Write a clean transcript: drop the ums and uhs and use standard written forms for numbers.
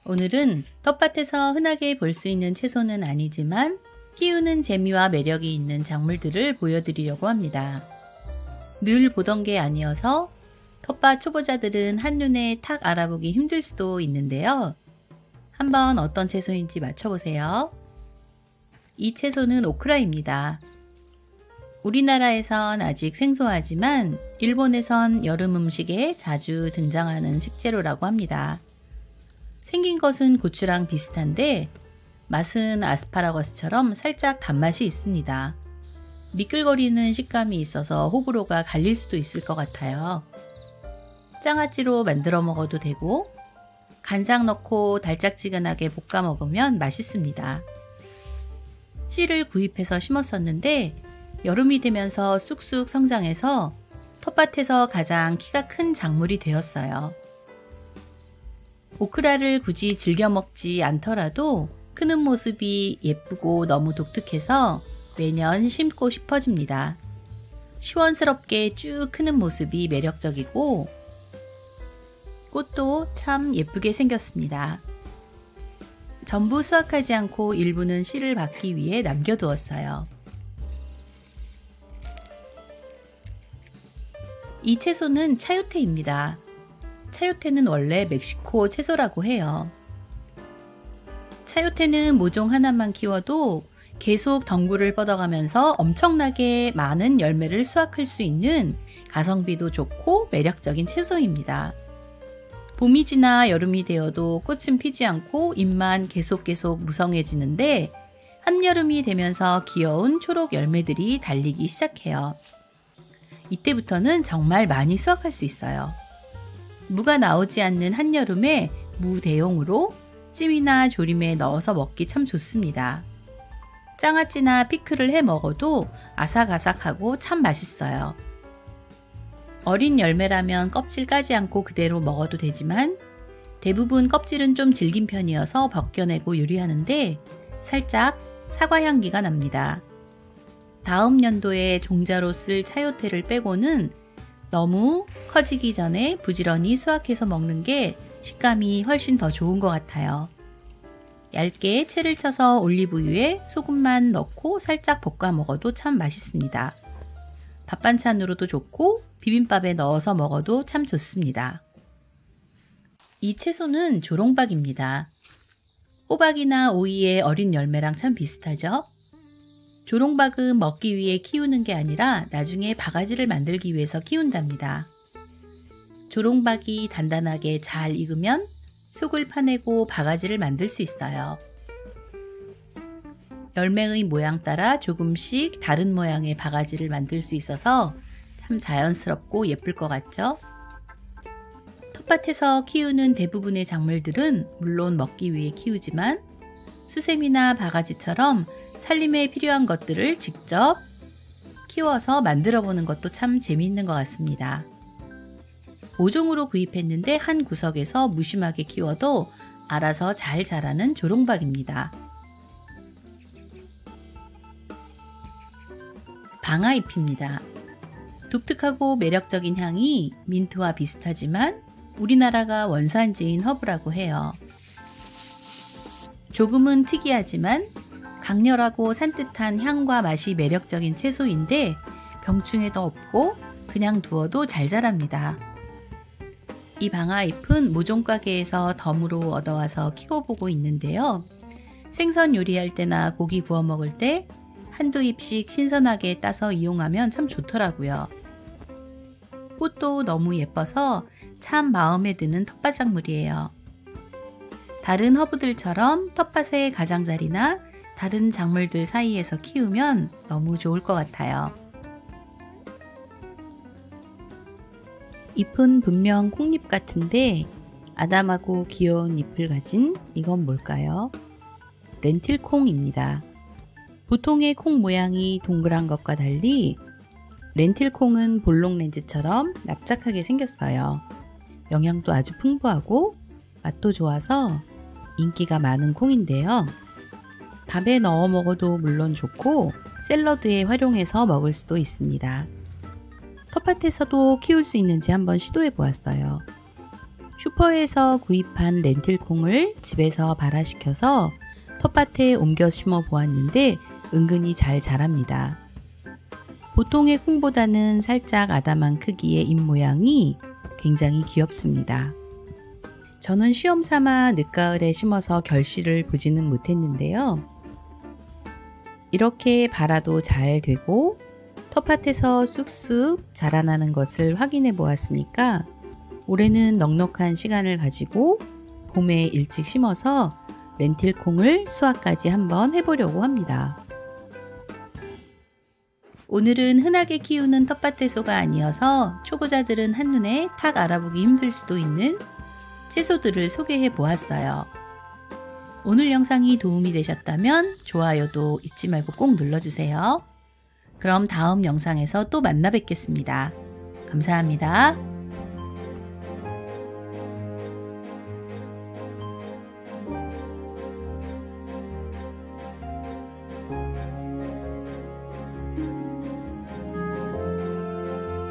오늘은 텃밭에서 흔하게 볼 수 있는 채소는 아니지만 키우는 재미와 매력이 있는 작물들을 보여드리려고 합니다. 늘 보던 게 아니어서 텃밭 초보자들은 한눈에 탁 알아보기 힘들 수도 있는데요. 한번 어떤 채소인지 맞춰보세요. 이 채소는 오크라입니다. 우리나라에선 아직 생소하지만 일본에선 여름 음식에 자주 등장하는 식재료라고 합니다. 생긴 것은 고추랑 비슷한데 맛은 아스파라거스처럼 살짝 단맛이 있습니다. 미끌거리는 식감이 있어서 호불호가 갈릴 수도 있을 것 같아요. 장아찌로 만들어 먹어도 되고 간장 넣고 달짝지근하게 볶아 먹으면 맛있습니다. 씨를 구입해서 심었었는데 여름이 되면서 쑥쑥 성장해서 텃밭에서 가장 키가 큰 작물이 되었어요. 오크라를 굳이 즐겨 먹지 않더라도 크는 모습이 예쁘고 너무 독특해서 매년 심고 싶어집니다. 시원스럽게 쭉 크는 모습이 매력적이고 꽃도 참 예쁘게 생겼습니다. 전부 수확하지 않고 일부는 씨를 받기 위해 남겨두었어요. 이 채소는 차요테입니다. 차요테는 원래 멕시코 채소라고 해요. 차요테는 모종 하나만 키워도 계속 덩굴을 뻗어가면서 엄청나게 많은 열매를 수확할 수 있는 가성비도 좋고 매력적인 채소입니다. 봄이 지나 여름이 되어도 꽃은 피지 않고 잎만 계속 무성해지는데 한여름이 되면서 귀여운 초록 열매들이 달리기 시작해요. 이때부터는 정말 많이 수확할 수 있어요. 무가 나오지 않는 한여름에 무 대용으로 찜이나 조림에 넣어서 먹기 참 좋습니다. 장아찌나 피클을 해 먹어도 아삭아삭하고 참 맛있어요. 어린 열매라면 껍질 까지 않고 그대로 먹어도 되지만 대부분 껍질은 좀 질긴 편이어서 벗겨내고 요리하는데 살짝 사과 향기가 납니다. 다음 연도에 종자로 쓸 차요테를 빼고는 너무 커지기 전에 부지런히 수확해서 먹는 게 식감이 훨씬 더 좋은 것 같아요. 얇게 채를 쳐서 올리브유에 소금만 넣고 살짝 볶아 먹어도 참 맛있습니다. 밥 반찬으로도 좋고 비빔밥에 넣어서 먹어도 참 좋습니다. 이 채소는 조롱박입니다. 호박이나 오이의 어린 열매랑 참 비슷하죠? 조롱박은 먹기 위해 키우는 게 아니라 나중에 바가지를 만들기 위해서 키운답니다. 조롱박이 단단하게 잘 익으면 속을 파내고 바가지를 만들 수 있어요. 열매의 모양 따라 조금씩 다른 모양의 바가지를 만들 수 있어서 참 자연스럽고 예쁠 것 같죠? 텃밭에서 키우는 대부분의 작물들은 물론 먹기 위해 키우지만 수세미나 바가지처럼 살림에 필요한 것들을 직접 키워서 만들어 보는 것도 참 재미있는 것 같습니다. 모종으로 구입했는데 한 구석에서 무심하게 키워도 알아서 잘 자라는 조롱박입니다. 방아잎입니다. 독특하고 매력적인 향이 민트와 비슷하지만 우리나라가 원산지인 허브라고 해요. 조금은 특이하지만 강렬하고 산뜻한 향과 맛이 매력적인 채소인데 병충해도 없고 그냥 두어도 잘 자랍니다. 이 방아잎은 모종가게에서 덤으로 얻어와서 키워보고 있는데요. 생선 요리할 때나 고기 구워 먹을 때 한두 잎씩 신선하게 따서 이용하면 참 좋더라고요. 꽃도 너무 예뻐서 참 마음에 드는 텃밭 작물이에요. 다른 허브들처럼 텃밭의 가장자리나 다른 작물들 사이에서 키우면 너무 좋을 것 같아요. 잎은 분명 콩잎 같은데 아담하고 귀여운 잎을 가진 이건 뭘까요? 렌틸콩입니다. 보통의 콩 모양이 동그란 것과 달리 렌틸콩은 볼록 렌즈처럼 납작하게 생겼어요. 영양도 아주 풍부하고 맛도 좋아서 인기가 많은 콩인데요. 밥에 넣어 먹어도 물론 좋고 샐러드에 활용해서 먹을 수도 있습니다. 텃밭에서도 키울 수 있는지 한번 시도해 보았어요. 슈퍼에서 구입한 렌틸콩을 집에서 발화시켜서 텃밭에 옮겨 심어 보았는데 은근히 잘 자랍니다. 보통의 콩보다는 살짝 아담한 크기의 잎 모양이 굉장히 귀엽습니다. 저는 시험 삼아 늦가을에 심어서 결실을 보지는 못했는데요. 이렇게 발화도 잘 되고 텃밭에서 쑥쑥 자라나는 것을 확인해 보았으니까 올해는 넉넉한 시간을 가지고 봄에 일찍 심어서 렌틸콩을 수확까지 한번 해보려고 합니다. 오늘은 흔하게 키우는 텃밭 채소가 아니어서 초보자들은 한눈에 탁 알아보기 힘들 수도 있는 채소들을 소개해 보았어요. 오늘 영상이 도움이 되셨다면 좋아요도 잊지 말고 꼭 눌러주세요. 그럼 다음 영상에서 또 만나 뵙겠습니다. 감사합니다.